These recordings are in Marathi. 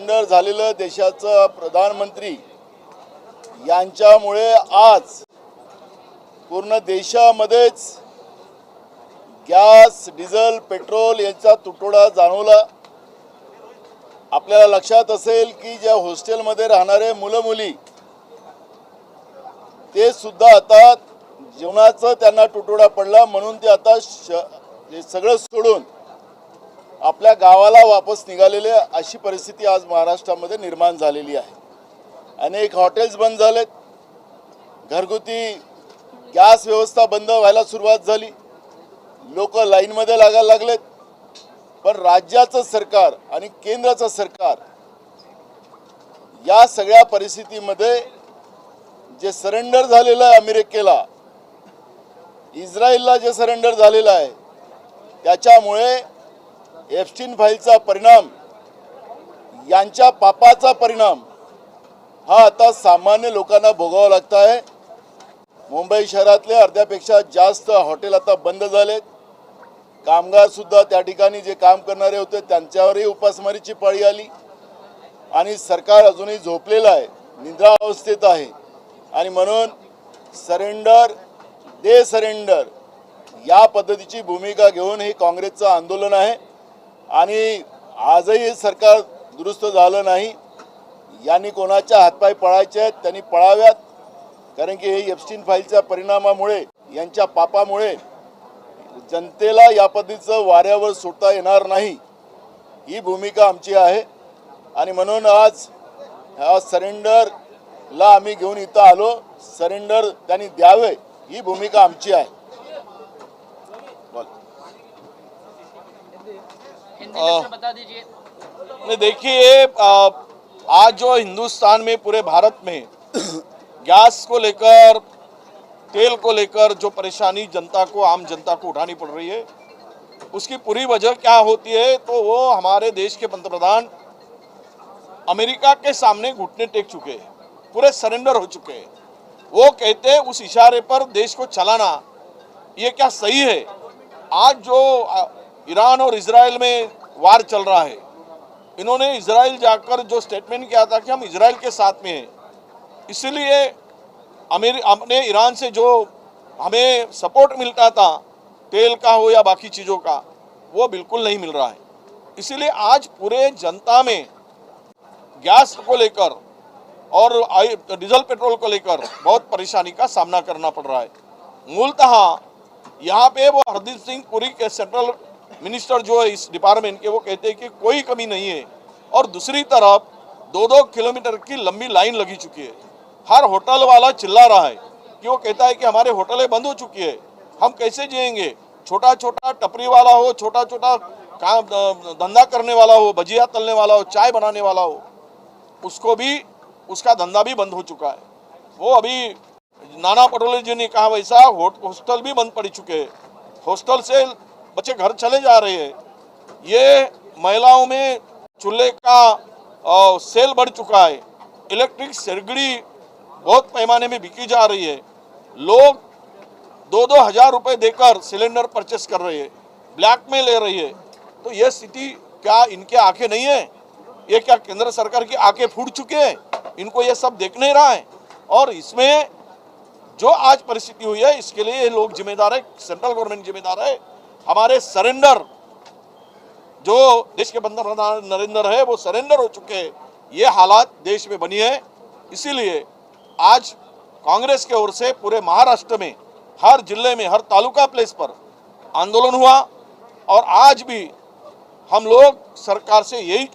सरेंडर झालेलं देशाचं प्रधानमंत्री यांच्यामुळे आज पूर्ण देशामध्येच गॅस, डिझेल, पेट्रोल यांचा तुटवडा जाणवला। आपल्याला लक्षात असेल की ज्या हॉस्टेलमध्ये राहणारे मुलं मुली ते सुद्धा आता जेवणाचा त्यांना तुटवडा पडला, म्हणून ते आता हे सगळं सोडून आपल्या गावाला वापस निघालेले अशी परिस्थिती आज महाराष्ट्रामध्ये निर्माण झालेली आहे। अनेक हॉटेल्स बंद झालेत, घरगुती गॅस व्यवस्था बंद व्हायला सुरुवात झाली, लोक लाईनमध्ये लागायला लागलेत। पण राज्याचं सरकार आणि केंद्राचं सरकार या सगळ्या परिस्थितीमध्ये जे सरेंडर झालेलं आहे अमेरिकेला, इस्रायलला जे सरेंडर झालेलं आहे, त्याच्यामुळे एप्स्टीन फाईलचा परिणाम, यांच्या पापाचा परिणाम हा आता सामान्य लोकांना भोगावा लागत आहे। मुंबई शहरातले अर्ध्यापेक्षा जास्त हॉटेल आता बंद झालेत। कामगार सुद्धा त्या ठिकाणी जे काम करणारे होते त्यांच्यावरही उपासमारीची पाळी आली आणि सरकार अजूनही झोपलेलं आहे, निद्रावस्थेत आहे। आणि म्हणून सरेंडर दे सरेंडर या पद्धतीची भूमिका घेऊन हे काँग्रेसचं आंदोलन आहे आणि आजही सरकार दुरुस्त झालं नाही। यांनी कोणाच्या हातपाय पळायचे आहेत त्यांनी पळाव्यात, कारण की हे एप्स्टीन फाईलच्या परिणामामुळे, यांच्या पापामुळे जनतेला या पद्धतीचं वाऱ्यावर सोडता येणार नाही, ही भूमिका आमची आहे। आणि म्हणून आज ह्या सरेंडरला आम्ही घेऊन इथं आलो, सरेंडर त्यांनी द्यावे ही भूमिका आमची आहे। बता दीजिए। नहीं, देखिए आज जो हिंदुस्तान में, पूरे भारत में गैस को लेकर, तेल को लेकर जो परेशानी जनता को, आम जनता को उठानी पड़ रही है, उसकी पूरी वजह क्या होती है, तो वो हमारे देश के पंतप्रधान अमेरिका के सामने घुटने टेक चुके हैं, पूरे सरेंडर हो चुके हैं। वो कहते हैं उस इशारे पर देश को चलाना ये क्या सही है? आज जो ईरान और इजराइल में वार चल रहा है, इन्होंने इजराइल जाकर जो स्टेटमेंट किया था कि हम इजराइल के साथ में हैं, इसलिए हमने ईरान से जो हमें सपोर्ट मिलता था, तेल का हो या बाकी चीज़ों का, वो बिल्कुल नहीं मिल रहा है। इसीलिए आज पूरे जनता में गैस को लेकर और डीजल पेट्रोल को लेकर बहुत परेशानी का सामना करना पड़ रहा है। मूलतः यहाँ पे वो हरदीप सिंह पुरी के सेंट्रल मिनिस्टर जो है इस डिपार्टमेंट के, वो कहते हैं कि कोई कमी नहीं है, और दूसरी तरफ 2-2 किलोमीटर की लंबी लाइन लगी चुकी है। हर होटल वाला चिल्ला रहा है कि वो कहता है कि हमारे होटलें बंद हो चुकी है, हम कैसे जिएंगे। छोटा छोटा टपरी वाला हो, छोटा छोटा काम धंधा करने वाला हो, भजिया तलने वाला हो, चाय बनाने वाला हो, उसको भी, उसका धंधा भी बंद हो चुका है। वो अभी नाना पटोले जी ने कहा वैसा हॉस्टल भी बंद पड़ चुके हैं, हॉस्टल से बच्चे घर चले जा रहे हैं। ये महिलाओं में चूल्हे का सेल बढ़ चुका है, इलेक्ट्रिक सिगड़ी बहुत पैमाने में बिकी जा रही है, लोग 2-2 हज़ार रुपये देकर सिलेंडर परचेस कर रहे हैं, ब्लैक में ले रही है। तो ये स्थिति क्या इनके आंखें नहीं है? ये क्या केंद्र सरकार की आंखें फूट चुके हैं? इनको ये सब देख नहीं रहा है? और इसमें जो आज परिस्थिति हुई है, इसके लिए ये लोग जिम्मेदार है, सेंट्रल गवर्नमेंट जिम्मेदार है। हमारे सरेंडर, जो देश के पंतप्रधान नरेंद्र है, वो सरेंडर हो चुके हैं। ये हालात देश में बनी है। इसीलिए आज कांग्रेस के ओर से पूरे महाराष्ट्र में हर जिले में, हर तालुका प्लेस पर आंदोलन हुआ, और आज भी हम लोग सरकार से यही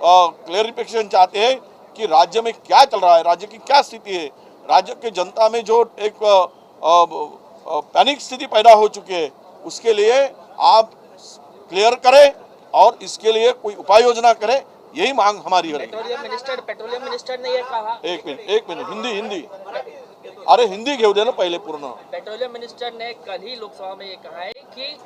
क्लेरिफिकेशन चाहते हैं कि राज्य में क्या चल रहा है, राज्य की क्या स्थिति है। राज्य के जनता में जो एक पैनिक स्थिति पैदा हो चुकी है, उसके लिए आप क्लियर करें और इसके लिए कोई उपाय योजना करें, यही मांग हमारी है। पेट्रोलियम मिनिस्टर ने ये कहा। एक मिनट हिंदी अरे हिंदी घेऊ दे ना पहले पूर्ण। पेट्रोलियम मिनिस्टर ने कल ही लोकसभा में ये कहा है कि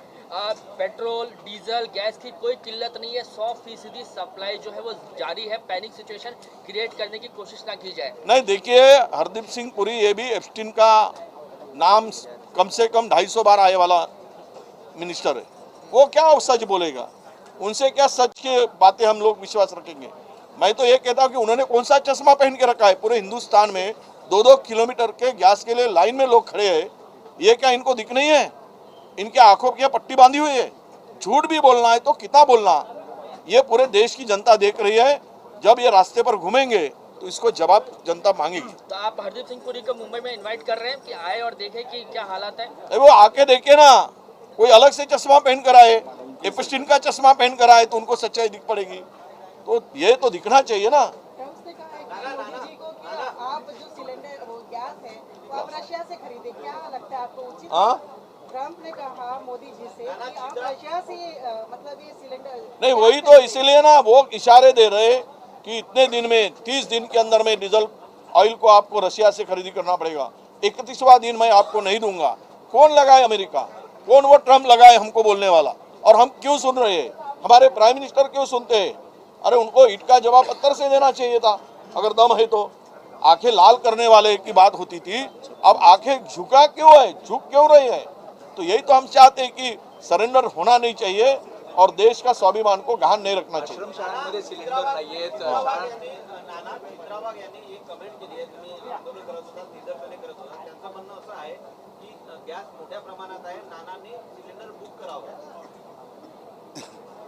पेट्रोल, डीजल, गैस की कोई किल्लत नहीं है, 100% सप्लाई जो है वो जारी है, पैनिक सिचुएशन क्रिएट करने की कोशिश ना की जाए। नहीं, देखिए हरदीप सिंह पुरी ये भी एप्स्टीन का नाम कम से कम 250 बार आए वाला मिनिस्टर है, वो क्या सच बोलेगा? उनसे क्या सच की बातें हम लोग विश्वास रखेंगे? मैं तो ये कहता हूँ कि उन्होंने कौन सा चश्मा पहन के रखा है? पूरे हिंदुस्तान में 2-2 किलोमीटर के गैस के लिए लाइन में लोग खड़े हैं, ये क्या इनको दिख नहीं है? इनके आंखों की पट्टी बांधी हुई है। झूठ भी बोलना है तो कितना बोलना, ये पूरे देश की जनता देख रही है। जब ये रास्ते पर घूमेंगे तो इसको जवाब जनता मांगेगी। तो आप हरदीप सिंह पुरी को मुंबई में इनवाइट कर रहे हैं कि आए और देखें कि क्या हालात है? अरे वो आके देखे ना, कोई अलग से चश्मा पहन कर आए, एपस्टीन का चश्मा पहन कर आए तो उनको सच्चाई दिख पड़ेगी। तो ये तो दिखना चाहिए ना। ट्रम्प ने कहा है कि मोदी जी को कि आप जो सिलेंडर वो गैस है वो आप रशिया से खरीदे, क्या लगता है आपको उचित? हाँ, ट्रम्प ने कहा मोदी जी से कि आप रशिया से मतलब ये सिलेंडर नहीं वही तो इसीलिए ना वो इशारे दे रहे कि इतने दिन में 30 दिन के अंदर में डीजल ऑयल को आपको रशिया से खरीदी करना पड़ेगा, 31वां दिन मैं आपको नहीं दूंगा। कौन लगाए अमेरिका? कौन वो ट्रम्प लगाए हमको बोलने वाला? और हम क्यों सुन रहे हैं? हमारे प्राइम मिनिस्टर क्यों सुनते हैं? अरे उनको ईट का जवाब पत्थर से देना चाहिए था अगर दम है तो। आंखें लाल करने वाले की बात होती थी, अब आंखें झुका क्यों है, झुक क्यों रही है? तो यही तो हम चाहते हैं कि सरेंडर होना नहीं चाहिए और देश का स्वाभिमान को गहाण नहीं रखना चाहिए। आश्रमशाळांमध्ये सिलेंडर नाहीयेत. नाना चित्रावाग यांनी एक कमेंट केली आहे. तुम्ही आंदोलन करत होता, निदर्शने करत होता. त्यांचं म्हणणं असं आहे की गॅस मोठ्या प्रमाणात आहे, नानांनी सिलेंडर बुक करावं.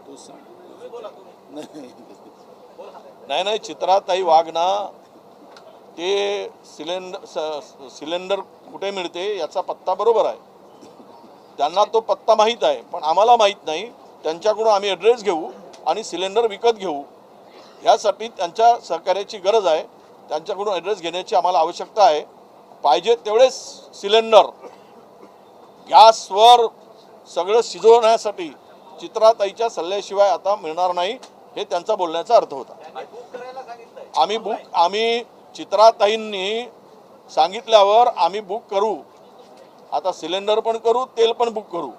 तुम्ही बोला, तुम्ही नाही नाही, चित्राताई वाघ ना ते सिलेंडर कुठे मिळते याचा पत्ता बरोबर आहे, त्यांना तो पत्ता माहीत आहे, पण आम्हाला माहीत नाही। त्यांच्याकडून आम्ही ॲड्रेस घेऊ आणि सिलेंडर विकत घेऊ, यासाठी त्यांच्या सहकार्याची गरज आहे। त्यांच्याकडून ॲड्रेस घेण्याची आम्हाला आवश्यकता आहे। पाहिजे तेवढे सिलेंडर गॅसवर सगळं शिजवण्यासाठी चित्राताईच्या सल्ल्याशिवाय आता मिळणार नाही, हे त्यांचा बोलण्याचा अर्थ होता। आम्ही चित्राताईंनी सांगितल्यावर आम्ही बुक करू, आता सिलेंडर पण करू, तेल पण बुक करू,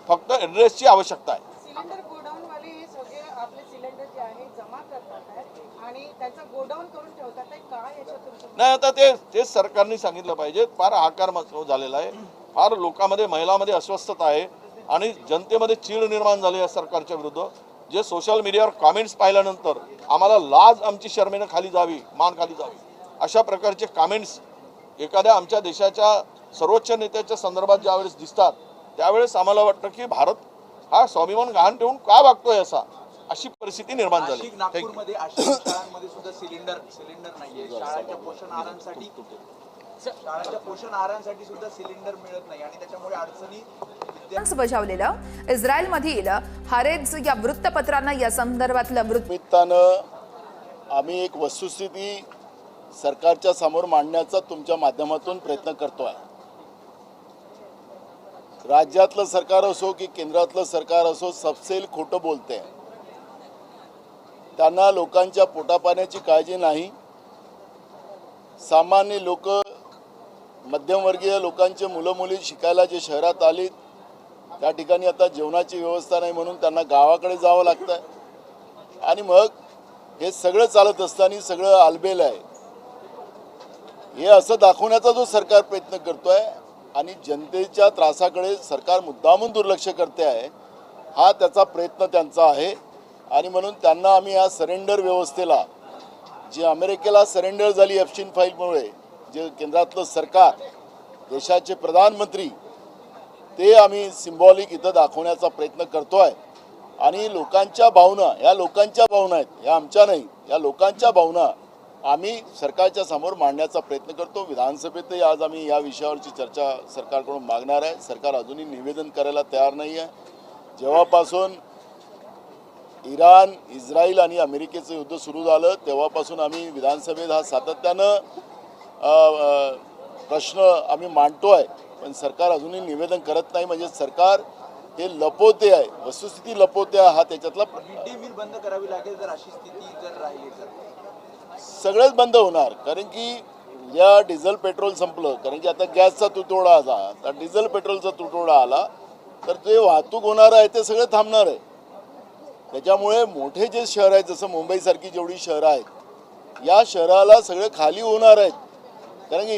फक्त ॲड्रेसची आवश्यकता आहे। सिलेंडर गोडाऊन वाले हे सगळे आपले सिलेंडर जे आहे जमा करतात आहेत आणि त्याचं गोडाऊन करून ठेवतात आहे, काय याच्यातून? नाही, आता ते सरकारने सांगितलं पाहिजे। फार हाकार झालेला आहे, फार लोकांमध्ये महिलांमध्ये अस्वस्थता आहे आणि जनतेमध्ये चीड निर्माण झाली आहे सरकारच्या विरुद्ध। जे सोशल मीडियावर कमेंट्स पाहिल्यानंतर आम्हाला लाज आमची शर्मेने खाली जावी, मान खाली जावी, अशा प्रकारचे कमेंट्स एखाद्या आमच्या देशाच्या सर्वोच्च नेत्याच्या संदर्भात ज्यावेळेस दिसतात त्यावेळेस आम्हाला वाटतं की भारत हा स्वाभिमान गहाण ठेवून का वागतोय अशी परिस्थिती निर्माण झाली। नाशिक, नागपूरमध्ये आश्रमशाळांमध्ये सुद्धा सिलेंडर नाहीये. शाळांच्या पोषण आहारांसाठी सुद्धा सिलेंडर मिळत नाही आणि त्याच्यामुळे अडचणी बजावलेलं इस्रायलमधील हारेज या वृत्तपत्रानं या संदर्भातलं निमित्तानं आम्ही एक वस्तुस्थिती सरकारच्या समोर मांडण्याचा तुमच्या माध्यमातून प्रयत्न करतोय। राज्यातलं सरकार असो की केंद्रातलं सरकार असो, सबसेल खोटं बोलते। त्यांना लोकांच्या पोटापाण्याची काळजी नाही। सामान्य लोक, मध्यमवर्गीय लोकांचे मुलं मुली शिकायला जे शहरात आली त्या ठिकाणी आता जेवणाची व्यवस्था नाही म्हणून त्यांना गावाकडे जावं लागतं आणि मग हे सगळं चालत असताना सगळं आलबेल आहे हे असं दाखवण्याचा जो सरकार प्रयत्न करतोय आणि जनतेच्या त्रासाकडे सरकार मुद्दामून दुर्लक्ष करते आहे, हा त्याचा प्रयत्न त्यांचा आहे। आणि म्हणून त्यांना आम्ही या सरेंडर व्यवस्थेला, जी अमेरिकेला सरेंडर झाली एप्स्टीन फाईलमुळे, जे केंद्रातलं सरकार, देशाचे प्रधानमंत्री, ते आम्ही सिम्बॉलिक इथं दाखवण्याचा प्रयत्न करतोय। आणि लोकांच्या भावना, या लोकांच्या भावना आहेत, या आमच्या नाही, या लोकांच्या भावना आम्ही सरकारच्या समोर मांडण्याचा प्रयत्न करतो। विधानसभेतही आज आम्ही या विषयावरची चर्चा सरकारकडून मागणार आहे। सरकार अजूनही निवेदन करायला तयार नाही आहे। जेव्हापासून इराण, इस्रायल आणि अमेरिकेचं युद्ध सुरू झालं तेव्हापासून आम्ही विधानसभेत हा सातत्यानं प्रश्न आम्ही मांडतो आहे, पण सरकार अजूनही निवेदन करत नाही। म्हणजे सरकार हे लपवते आहे, वस्तुस्थिती लपवते आहे, हा त्याच्यातला मिड डे मील बंद करावी लागेल जर अशी स्थिती जर राहिली तर। सगळंच बंद होणार, कारण की या डिझेल पेट्रोल संपलं, कारण की आता गॅसचा तुटवडा आला, आता डिझेल पेट्रोलचा तुटवडा आला तर जे वाहतूक होणार आहे ते सगळं थांबणार आहे। त्याच्यामुळे मोठे जे शहर आहेत, जसं मुंबईसारखी जेवढी शहरं आहेत, या शहराला सगळे खाली होणार आहेत, कारण की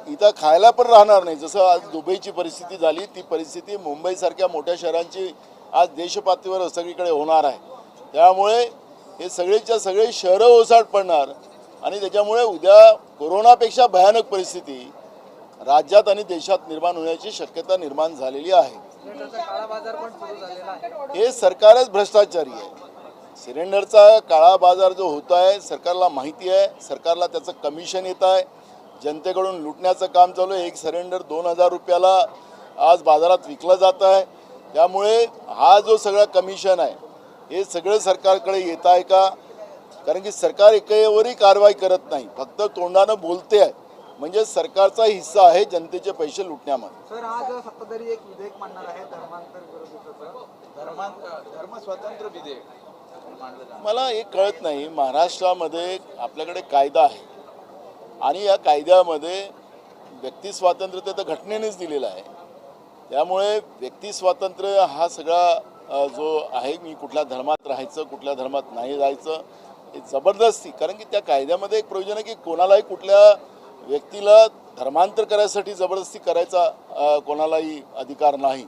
इथं खायला पण राहणार नाही। जसं आज दुबईची परिस्थिती झाली, ती परिस्थिती मुंबईसारख्या मोठ्या शहरांची आज देशपातळीवर सगळीकडे होणार आहे। त्यामुळे हे सगळेच्या सगळे शहरं ओसाड पडणार आणि त्याच्यामुळे उद्या कोरोनापेक्षा भयानक परिस्थिती राज्यात आणि देशात निर्माण होण्याची शक्यता निर्माण झालेली आहे. हे सरकारच भ्रष्टाचारी आहे. सिलेंडरचा काळा बाजार जो होत आहे सरकारला माहिती आहे. सरकारला त्याचं कमिशन येत आहे. जनतेकडून लुटण्याचं काम चालू आहे. एक सिलेंडर 2000 रुपयाला आज बाजारात विकलं जात आहे. त्यामुळे हा जो सगळा कमिशन आहे हे सगळं सरकारकडे येत आहे का? कारण की सरकार एकावरही कारवाई करत नाही, फक्त तोंडानं बोलते आहे. म्हणजे सरकारचा हिस्सा आहे जनतेचे पैसे लुटण्यामध्ये. सर आज सत्ताधारी एक विधेयक मांडणार आहे धर्मांतर विरोधाचं धर्म स्वतंत्र विधेयक मांडलं जाणार. मला एक कळत नाही, महाराष्ट्रामध्ये आपल्याकडे कायदा आहे आणि या कायद्यामध्ये व्यक्ती स्वातंत्र्य तर घटनेनेच दिलेलं आहे. त्यामुळे व्यक्ती स्वातंत्र्य हा सगळा जो आहे, मी कुठल्या धर्मात राहायचं कुठल्या धर्मात नाही जायचं, हे जबरदस्ती, कारण की त्या कायद्यामध्ये एक प्रोविजन आहे की कोणालाही कुठल्या व्यक्तीला धर्मांतर करायसाठी जबरदस्ती करायचा कोणालाही अधिकार नाही.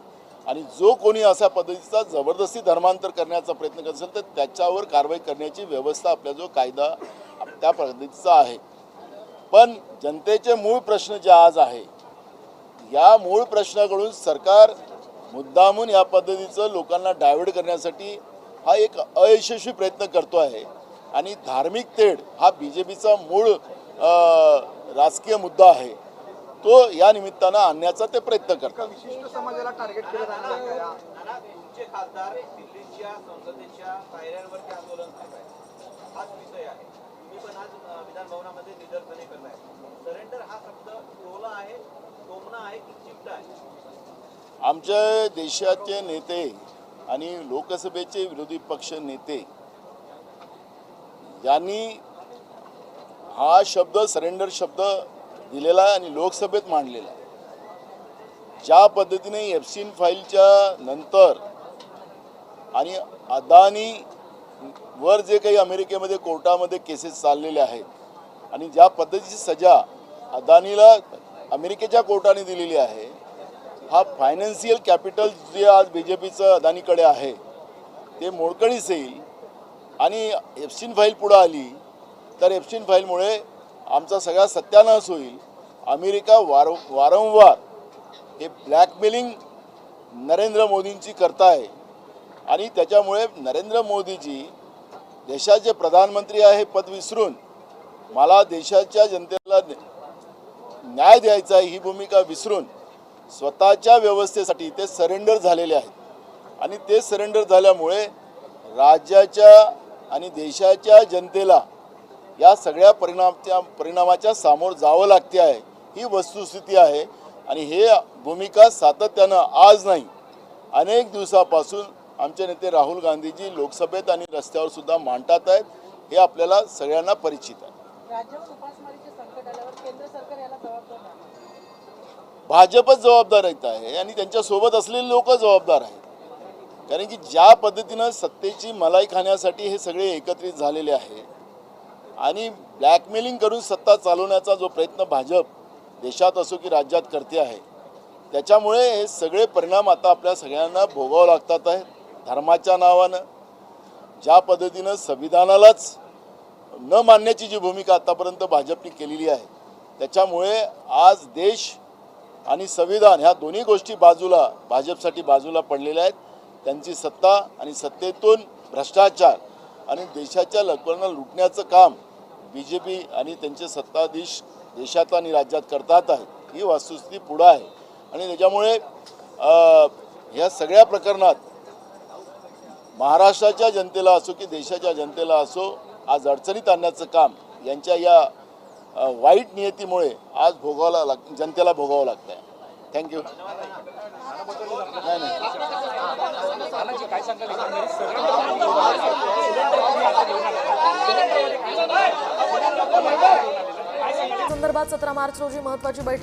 आणि जो कोणी अशा पद्धतीचा जबरदस्ती धर्मांतर करण्याचा प्रयत्न करत असेल तर त्याच्यावर कारवाई करण्याची व्यवस्था आपला जो कायदा त्या पद्धतीचा आहे. पण जनतेचे मूळ प्रश्न जे आज आहे या मूळ प्रश्नाकडून सरकार मुद्दामून या पद्धतीचं लोकांना डायव्हर्ट करण्यासाठी हा एक अयशस्वी प्रयत्न करतो आहे. आणि धार्मिक तेढ हा BJPचा मूळ राजकीय मुद्दा आहे, तो या निमित्तानं आणण्याचा ते प्रयत्न करतात. विशिष्ट समाजाला टार्गेट केलं जाणार आहे का? नाना, तुमचे खासदार दिल्लीच्या संसदेच्या पायऱ्यांवरती आंदोलन करत आहेत. हाच विषय आहे. तुम्ही पण आज विधान भवनामध्ये निदर्शने करताय. सरेंडर हा शब्द टोला आहे, टोमणा आहे की चिमटा आहे? आमच्या देशाचे नेते आणि लोकसभेचे विरोधी पक्ष नेते यांनी हा शब्द सरेंडर शब्द दिलेला आहे आणि लोकसभेत मांडलेला आहे. ज्या पद्धतीने एप्स्टीन फाईलच्या नंतर आणि अदानी वर जे काही अमेरिकेमध्ये कोर्टामध्ये केसेस चाललेल्या आहेत आणि ज्या पद्धतीची सजा अदानीला अमेरिकेच्या कोर्टाने दिलेली आहे, हा फायनान्शियल कॅपिटल जे आज BJPचं अदानीकडे आहे ते मोडकळीस येईल. आणि एप्स्टीन फाईल पुढं आली तर एप्स्टीन फाईलमुळे आमचा सगळा सत्यानाश होईल. अमेरिका वारंवार हे ब्लॅकमेलिंग नरेंद्र मोदींची करताय आणि त्याच्यामुळे नरेंद्र मोदीजी देशाचे प्रधानमंत्री आहे पद विसरून मला देशाच्या जनतेला न्याय द्यायचा आहे ही भूमिका विसरून स्वतःच्या व्यवस्थेसाठी ते सरेंडर झालेले आहेत. आणि ते सरेंडर झाल्यामुळे राज्याच्या आणि देशाच्या जनतेला या सगळ्या परिणामाच्या सामोर जावं लागते आहे, ही वस्तुस्थिती आहे. आणि हे भूमिका सातत्यानं आज नाही अनेक दिवसापासून आमचे नेते राहुल गांधीजी लोकसभेत आणि रस्त्यावर सुद्धा मांडतात आहेत. हे आपल्याला सगळ्यांना परिचित आहे. राज्यावर उपासमारीचे संकट आल्यावर केंद्र सरकार याला जबाबदार नाही. भाजपच जबाबदार येत आहे आणि त्यांच्यासोबत असलेले लोक जबाबदार आहेत. कारण की ज्या पद्धतीनं सत्तेची मलाई खाण्यासाठी हे सगळे एकत्रित झालेले आहे आणि ब्लॅकमेलिंग करून सत्ता चालवण्याचा जो प्रयत्न भाजप देशात असो की राज्यात करते आहे, त्याच्यामुळे हे सगळे परिणाम आता आपल्या सगळ्यांना भोगावं लागतात आहेत. धर्माच्या नावानं ज्या पद्धतीनं संविधानालाच न मानण्याची जी भूमिका आतापर्यंत भाजपने केलेली आहे, त्याच्यामुळे आज देश आणि संविधान ह्या दोन्ही गोष्टी भाजपसाठी बाजूला पडलेल्या आहेत. त्यांची सत्ता आणि सत्तेतून भ्रष्टाचार आणि देशाच्या लोकांना लुटण्याचं काम BJP आणि त्यांचे सत्ताधीश देशात आणि राज्यात करतात आहेत. ही वस्तुस्थिती पुढं आहे आणि त्याच्यामुळे ह्या सगळ्या प्रकरणात महाराष्ट्राच्या जनतेला असो की देशाच्या जनतेला असो आज अडचणीत आणण्याचं काम यांच्या या वाईट नियतीमुळे आज जनतेला भोगावं लागतं आहे. थँक्यू. संदर्भात 17 मार्च रोजी महत्त्वाची बैठक